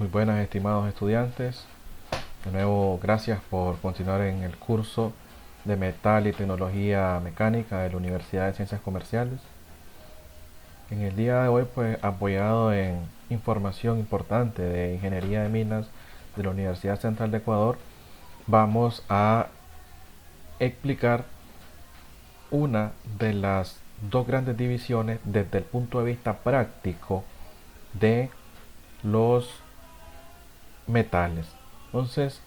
Muy buenas, estimados estudiantes. De nuevo, gracias por continuar en el curso de Metal y Tecnología Mecánica de la Universidad de Ciencias Comerciales. En el día de hoy, pues apoyado en información importante de Ingeniería de Minas de la Universidad Central de Ecuador, vamos a explicar una de las dos grandes divisiones desde el punto de vista práctico de los metales. Entonces,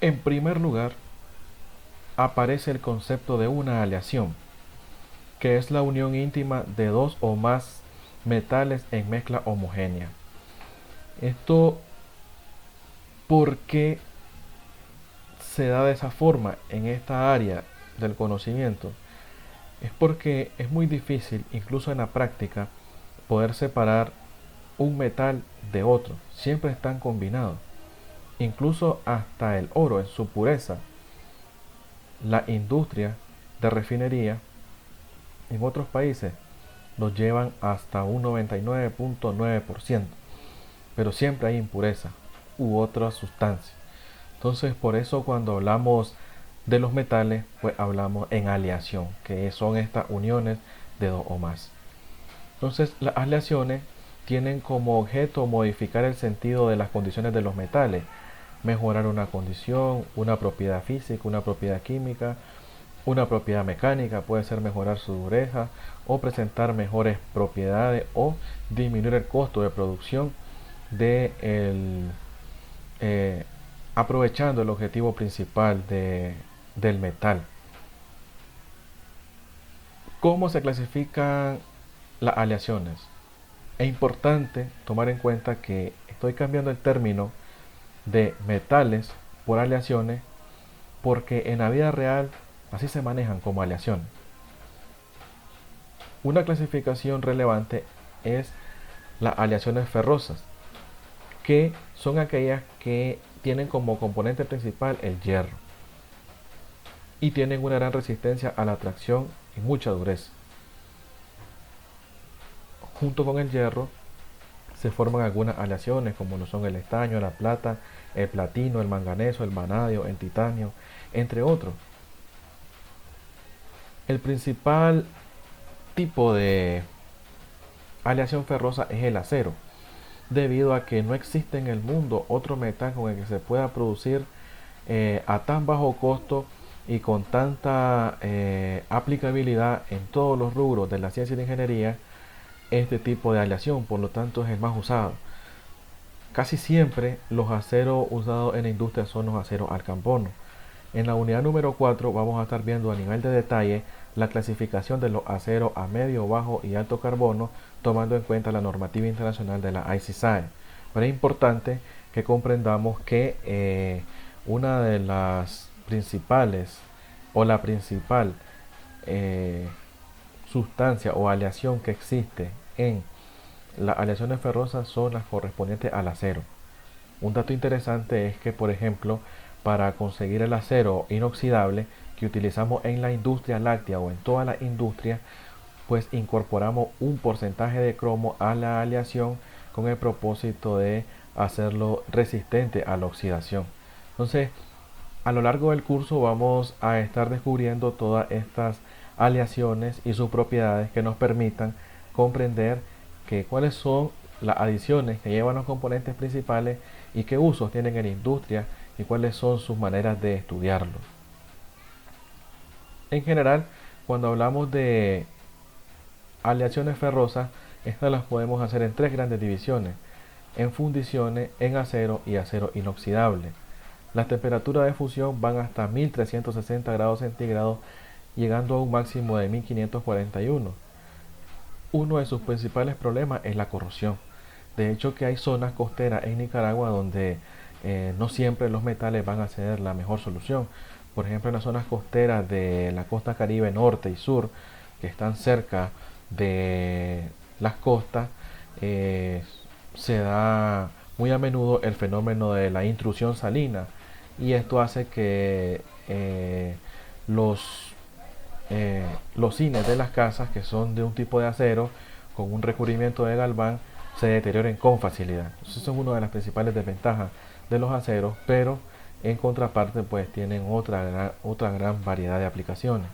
en primer lugar, aparece el concepto de una aleación, que es la unión íntima de dos o más metales en mezcla homogénea. Esto, ¿por qué se da de esa forma en esta área del conocimiento? Es porque es muy difícil, incluso en la práctica, poder separar un metal de otro. Siempre están combinados. Incluso hasta el oro en su pureza, la industria de refinería en otros países los llevan hasta un 99.9%, pero siempre hay impureza u otras sustancias. Entonces, por eso cuando hablamos de los metales, pues hablamos en aleación, que son estas uniones de dos o más. Entonces, las aleaciones tienen como objeto modificar el sentido de las condiciones de los metales, mejorar una condición, una propiedad física, una propiedad química, una propiedad mecánica, puede ser mejorar su dureza o presentar mejores propiedades o disminuir el costo de producción de eh, aprovechando el objetivo principal del metal. ¿Cómo se clasifican las aleaciones? Es importante tomar en cuenta que estoy cambiando el término de metales por aleaciones porque en la vida real así se manejan como aleaciones. Una clasificación relevante es las aleaciones ferrosas, que son aquellas que tienen como componente principal el hierro y tienen una gran resistencia a la tracción y mucha dureza. Junto con el hierro se forman algunas aleaciones como lo son el estaño, la plata, el platino, el manganeso, el vanadio, el titanio, entre otros. El principal tipo de aleación ferrosa es el acero, debido a que no existe en el mundo otro metal con el que se pueda producir a tan bajo costo y con tanta aplicabilidad en todos los rubros de la ciencia y la ingeniería este tipo de aleación, por lo tanto es el más usado. Casi siempre los aceros usados en la industria son los aceros al carbono. En la unidad número 4 vamos a estar viendo a nivel de detalle la clasificación de los aceros a medio, bajo y alto carbono, tomando en cuenta la normativa internacional de la ICSAE. Pero es importante que comprendamos que una de las principales o la principal sustancia o aleación que existe en las aleaciones ferrosas son las correspondientes al acero. Un dato interesante es que, por ejemplo, para conseguir el acero inoxidable que utilizamos en la industria láctea o en toda la industria, pues incorporamos un porcentaje de cromo a la aleación con el propósito de hacerlo resistente a la oxidación. Entonces, a lo largo del curso vamos a estar descubriendo todas estas aleaciones y sus propiedades que nos permitan comprender cuáles son las adiciones que llevan los componentes principales y qué usos tienen en la industria y cuáles son sus maneras de estudiarlos. En general, cuando hablamos de aleaciones ferrosas, estas las podemos hacer en tres grandes divisiones: en fundiciones, en acero y acero inoxidable. Las temperaturas de fusión van hasta 1360 grados centígrados, llegando a un máximo de 1541. Uno de sus principales problemas es la corrosión. De hecho, que hay zonas costeras en Nicaragua donde no siempre los metales van a ser la mejor solución. Por ejemplo, en las zonas costeras de la costa Caribe norte y sur, que están cerca de las costas, se da muy a menudo el fenómeno de la intrusión salina, y esto hace que los los cines de las casas, que son de un tipo de acero con un recubrimiento de galván, se deterioren con facilidad. Eso es una de las principales desventajas de los aceros, pero en contraparte pues tienen otra gran variedad de aplicaciones.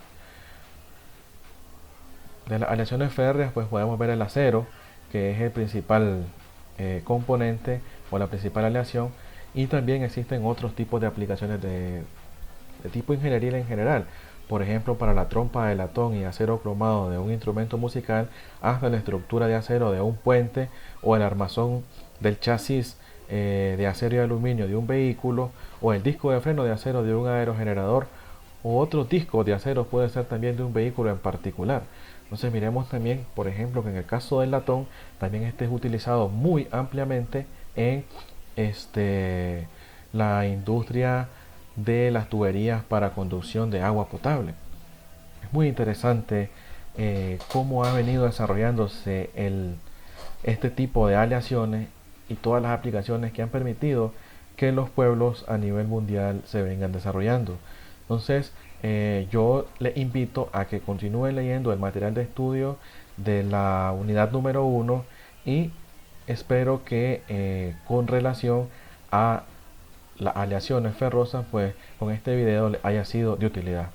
De las aleaciones férreas pues podemos ver el acero, que es el principal componente o la principal aleación, y también existen otros tipos de aplicaciones de tipo ingenieril en general. Por ejemplo, para la trompa de latón y acero cromado de un instrumento musical, hasta la estructura de acero de un puente o el armazón del chasis de acero y aluminio de un vehículo, o el disco de freno de acero de un aerogenerador, o otros discos de acero puede ser también de un vehículo en particular. Entonces miremos también, por ejemplo, que en el caso del latón también este es utilizado muy ampliamente en la industria de las tuberías para conducción de agua potable. Es muy interesante cómo ha venido desarrollándose este tipo de aleaciones y todas las aplicaciones que han permitido que los pueblos a nivel mundial se vengan desarrollando. Entonces, yo les invito a que continúen leyendo el material de estudio de la unidad número 1 y espero que con relación a las aleaciones ferrosas, pues con este video les haya sido de utilidad.